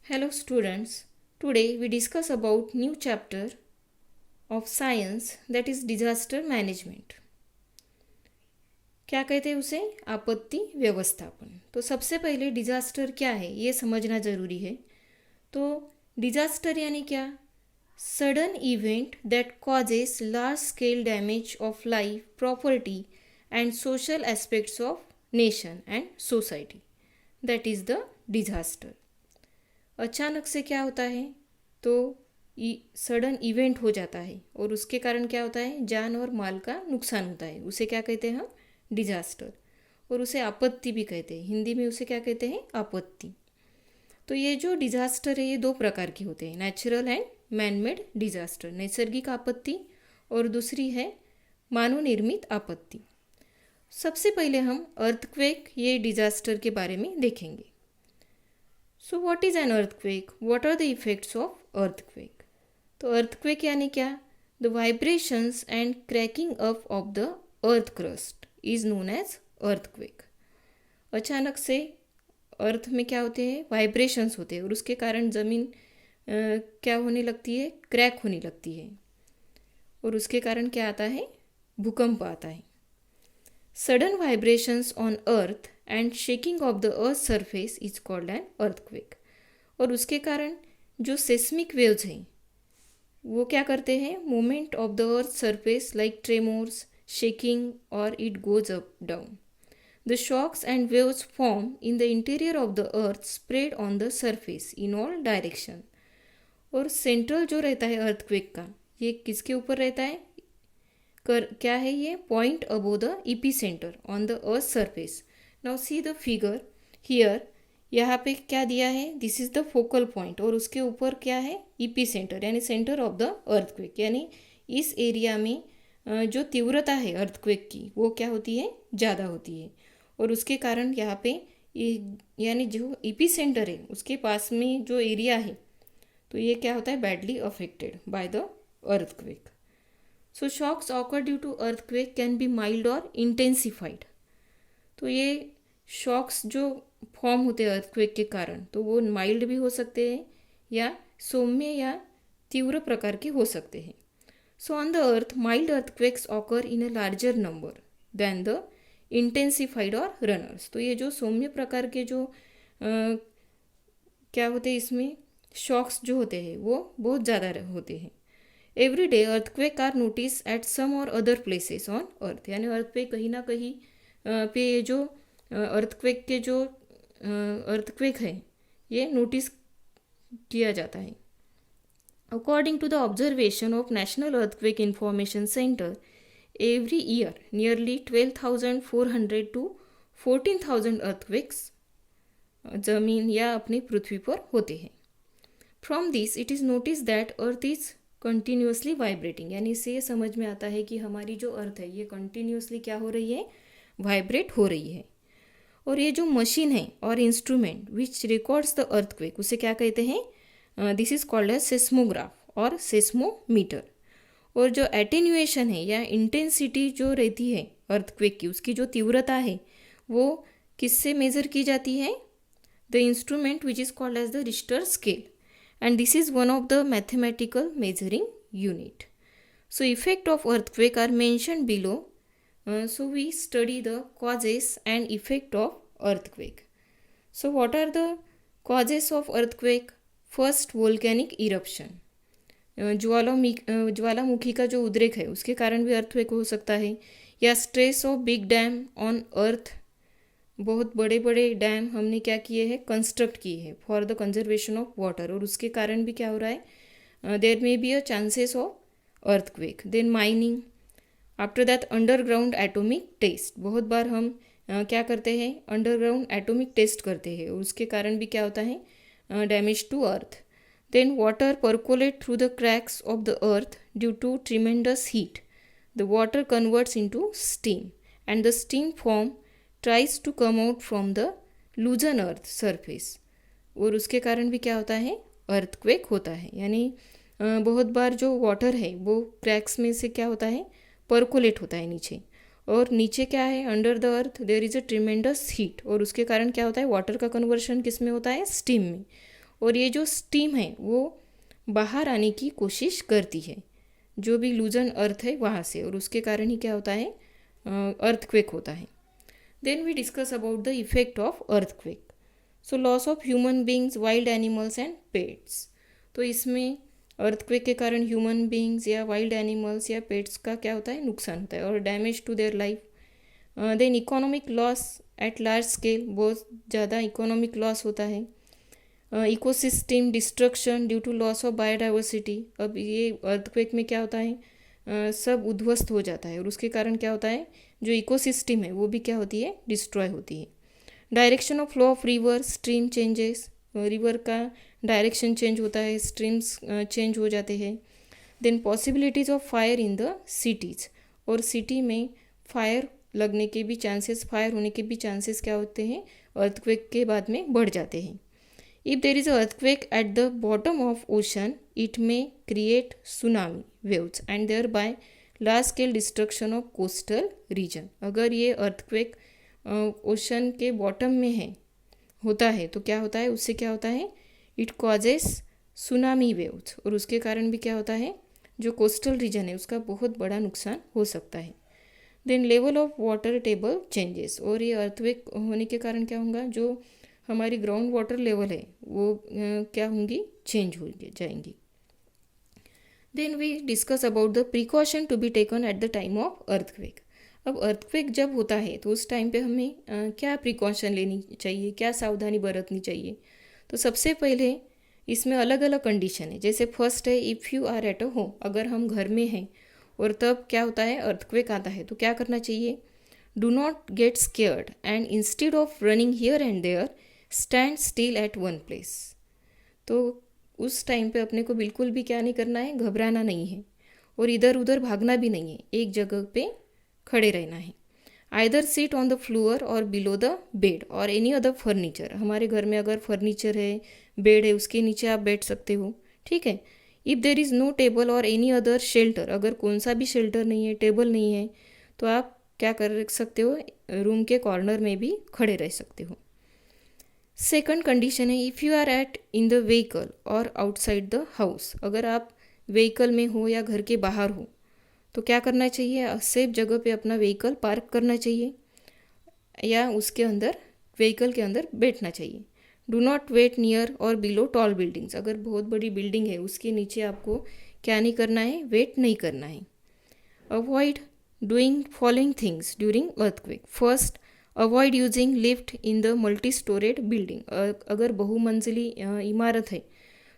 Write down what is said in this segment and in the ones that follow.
Hello students, today we discuss about new chapter of science that is disaster management. क्या कहते हैं उसे? आपत्ति व्यवस्थापन. तो सबसे पहले डिजास्टर क्या है ये समझना ज़रूरी है. तो डिजास्टर यानी क्या? Sudden event that causes large scale damage of life, property and social aspects of nation and society. That is the disaster. अचानक से क्या होता है? तो सडन इवेंट हो जाता है और उसके कारण क्या होता है? जान और माल का नुकसान होता है. उसे क्या कहते हैं हम? डिजास्टर. और उसे आपत्ति भी कहते हैं. हिंदी में उसे क्या कहते हैं? आपत्ति. तो ये जो डिजास्टर है ये दो प्रकार के होते हैं, नेचुरल एंड मैनमेड डिजास्टर. नैसर्गिक आपत्ति और दूसरी है मानव निर्मित आपत्ति. सबसे पहले हम अर्थक्वेक ये डिजास्टर के बारे में देखेंगे. So what is an earthquake? What are the effects of earthquake? तो earthquake यानी क्या? The vibrations and cracking up of the earth crust is known as earthquake. अचानक से अर्थ में क्या होते हैं? वाइब्रेशंस होते हैं और उसके कारण ज़मीन क्या होने लगती है? क्रैक होने लगती है और उसके कारण क्या आता है? भूकंप आता है. Sudden vibrations on earth and shaking of the earth surface is called an earthquake. और उसके कारण जो सेस्मिक वेव्स हैं वो क्या करते हैं? Movement of the earth surface like tremors, shaking और it goes up down. The shocks and waves form in the interior of the earth spread on the surface in all direction. और central जो रहता है earthquake का, ये किसके ऊपर रहता है? क्या है ये? Point above the EP centre on the earth surface. Now see the figure here. यहाँ पे क्या दिया है? This is the focal point और उसके ऊपर क्या है? इपी सेंटर यानी सेंटर ऑफ द अर्थक्वेक. यानी इस एरिया में जो तीव्रता है अर्थक्वेक की वो क्या होती है? ज़्यादा होती है और उसके कारण यहाँ पे यानी जो इपी सेंटर है उसके पास में जो एरिया है तो ये क्या होता है? Badly affected by the earthquake. So shocks occur due to earthquake can be mild or intensified. तो ये शॉक्स जो फॉर्म होते हैं अर्थक्वेक के कारण तो वो माइल्ड भी हो सकते हैं या सौम्य या तीव्र प्रकार के हो सकते हैं. So on the earth mild earthquakes occur in a larger number than the intensified or runners. तो ये जो सौम्य प्रकार के जो क्या होते हैं इसमें शॉक्स जो होते हैं वो बहुत ज़्यादा होते हैं. Every day earthquake are notice at some or other places on earth. यानी अर्थ पे कहीं ना कहीं पे ये जो अर्थक्वेक के जो अर्थक्वेक है ये नोटिस किया जाता है. According to the observation of national earthquake information centre every year nearly 12,400 to 14,000 earthquakes जमीन या अपनी पृथ्वी पर होते हैं. From this it is notice that earth is continuously vibrating. यानी इससे ये समझ में आता है कि हमारी जो अर्थ है ये कंटिन्यूसली क्या हो रही है? वाइब्रेट हो रही है. और ये जो मशीन है और instrument which records the earthquake उसे क्या कहते हैं? This is called as seismograph or seismometer. और जो एटेन्यूएशन है या इंटेंसिटी जो रहती है अर्थक्वेक की उसकी जो तीव्रता है वो किससे मेज़र की जाती है? The instrument which is called as the Richter scale. And this is one of the mathematical measuring unit. So effect of earthquake are mentioned below. So we study the causes and effect of earthquake. So what are the causes of earthquake? First, volcanic eruption. ज्वालामुखी का जो उद्रेक है उसके कारण भी earthquake हो सकता है. या stress of big dam on earth. बहुत बड़े बड़े डैम हमने क्या किए हैं? कंस्ट्रक्ट किए हैं for the conservation of water और उसके कारण भी क्या हो रहा है? There may be a chances of earthquake. Then mining. After that underground atomic test. बहुत बार हम क्या करते हैं? अंडरग्राउंड एटॉमिक टेस्ट करते हैं और उसके कारण भी क्या होता है? Damage to earth. Then water percolate through the cracks of the earth due to tremendous heat. The water converts into steam and the steam form tries to come out from the loosen earth surface. और उसके कारण भी क्या होता है? Earthquake होता है. यानी बहुत बार जो वाटर है वो क्रैक्स में से क्या होता है? परकोलेट होता है नीचे. और नीचे क्या है? Under the earth there is a tremendous heat और उसके कारण क्या होता है? वाटर का कन्वर्शन किस में होता है? स्टीम में. और ये जो स्टीम है वो बाहर आने की कोशिश करती है जो भी लूजन अर्थ है वहाँ से, और उसके कारण ही क्या होता है, अर्थक्वेक होता है. Then we discuss about the effect of earthquake. So loss of human beings, wild animals and pets. तो इसमें अर्थक्वेक के कारण ह्यूमन बींग्स या वाइल्ड एनिमल्स या पेट्स का क्या होता है, नुकसान होता है और damage to their life. Then economic loss at large scale, बहुत ज़्यादा इकोनॉमिक लॉस होता है. Ecosystem destruction due to loss of biodiversity. अब ये अर्थक्वेक में क्या होता है, सब उद्ध्वस्त हो जाता है और उसके कारण क्या होता है, जो इकोसिस्टम है वो भी क्या होती है, डिस्ट्रॉय होती है. Direction of flow of river, stream changes. River का डायरेक्शन चेंज होता है, स्ट्रीम्स चेंज हो जाते हैं. Then possibilities of fire in the cities, और सिटी में फायर लगने के भी चांसेस, फायर होने के भी चांसेस क्या होते हैं, अर्थक्वेक के बाद में बढ़ जाते हैं. If there is a earthquake at the bottom of ocean, it may create tsunami waves and thereby large scale destruction of coastal region. अगर ये अर्थक्वेक ओशन के बॉटम में है होता है तो क्या होता है, उससे क्या होता है, इट कॉजेस सुनामी वेव्स, और उसके कारण भी क्या होता है, जो कोस्टल रीजन है उसका बहुत बड़ा नुकसान हो सकता है. Then level of water table changes, और ये अर्थक्वेक होने के कारण क्या होगा, जो हमारी ग्राउंड वाटर लेवल है वो क्या होंगी, चेंज हो जाएंगी. Then we discuss about the precaution to be taken at the time of earthquake. अब अर्थक्वेक जब होता है तो उस टाइम पे हमें क्या प्रिकॉशन लेनी चाहिए, क्या सावधानी बरतनी चाहिए. तो सबसे पहले इसमें अलग अलग कंडीशन है. जैसे फर्स्ट है, if you are at a home, अगर हम घर में हैं और तब क्या होता है, अर्थक्वेक आता है तो क्या करना चाहिए, do not get scared and instead of running here and there stand still at one place. तो उस टाइम पे अपने को बिल्कुल भी क्या नहीं करना है, घबराना नहीं है और इधर उधर भागना भी नहीं है, एक जगह पे खड़े रहना है. Either seat on the floor और बिलो द बेड और एनी अदर फर्नीचर. हमारे घर में अगर फर्नीचर है, बेड है, उसके नीचे आप बैठ सकते हो, ठीक है. If there is no table or any other shelter, अगर कौन सा भी शेल्टर नहीं है, टेबल नहीं है, तो आप क्या कर सकते हो, रूम के कॉर्नर में भी खड़े रह सकते हो. सेकंड कंडीशन है, if you are at in the vehicle or outside the house. अगर आप व्हीकल में हो या घर के बाहर हो तो क्या करना चाहिए, सेफ जगह पे अपना व्हीकल पार्क करना चाहिए या उसके अंदर, व्हीकल के अंदर बैठना चाहिए. डू नॉट वेट नियर और बिलो टॉल बिल्डिंग्स. अगर बहुत बड़ी बिल्डिंग है उसके नीचे आपको क्या नहीं करना है, वेट नहीं करना है. Avoid doing following things during earthquake. First, avoid using lift in the multi storeyed building. अगर बहुमंजिली इमारत है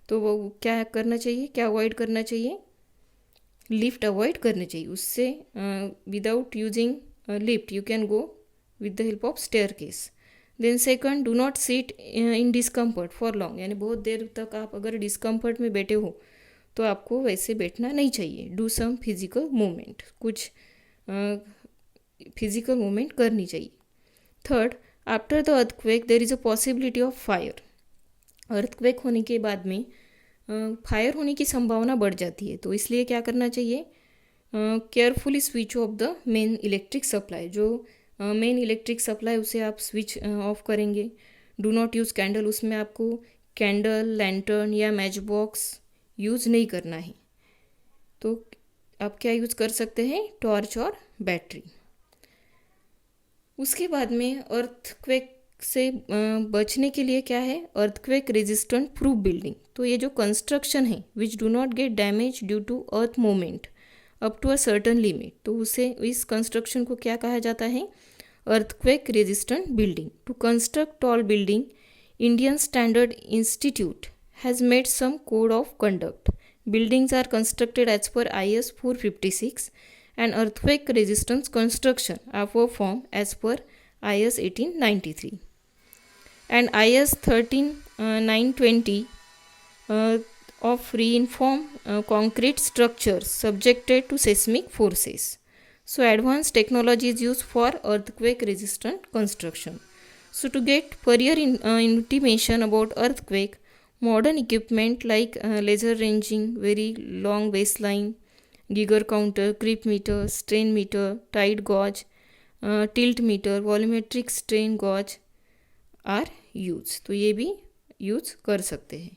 तो वो क्या करना चाहिए, क्या अवॉइड करना चाहिए, लिफ्ट अवॉइड करनी चाहिए. उससे without using lift you can go with the help of staircase. Then second, do not seat in discomfort for long. यानी बहुत देर तक आप अगर डिस्कम्फर्ट में बैठे हो तो आपको वैसे बैठना नहीं चाहिए. डू सम फिजिकल मूवमेंट, कुछ फिजिकल मूवमेंट करनी चाहिए. Third, after the earthquake there is a possibility of fire. Earthquake होने के बाद में फायर होने की संभावना बढ़ जाती है, तो इसलिए क्या करना चाहिए, carefully switch off the main electric supply. जो मेन इलेक्ट्रिक सप्लाई उसे आप स्विच ऑफ करेंगे. डू नॉट यूज़ कैंडल, उसमें आपको कैंडल, लैंटर्न या मैच बॉक्स यूज़ नहीं करना है. तो आप क्या यूज़ कर सकते हैं, टॉर्च और बैटरी. उसके बाद में अर्थक्वेक से बचने के लिए क्या है, अर्थक्वेक रेजिस्टेंट प्रूफ बिल्डिंग. तो ये जो कंस्ट्रक्शन है which do not get damage due to earth movement up to a certain limit, तो उसे, इस कंस्ट्रक्शन को क्या कहा जाता है, earthquake resistant building. To construct tall building, Indian standard institute has made some code of conduct. Buildings are constructed as per IS 456 and earthquake resistance construction are performed as per IS 1893 and IS 13920 of reinformed concrete structures subjected to seismic forces. So advanced technology is used for earthquake resistant construction. So to get further intimation about earthquake, modern equipment like laser ranging, very long baseline, Geiger counter, creep meter, strain meter, tide gauge, tilt meter, volumetric strain gauge are used. तो ये भी use कर सकते हैं।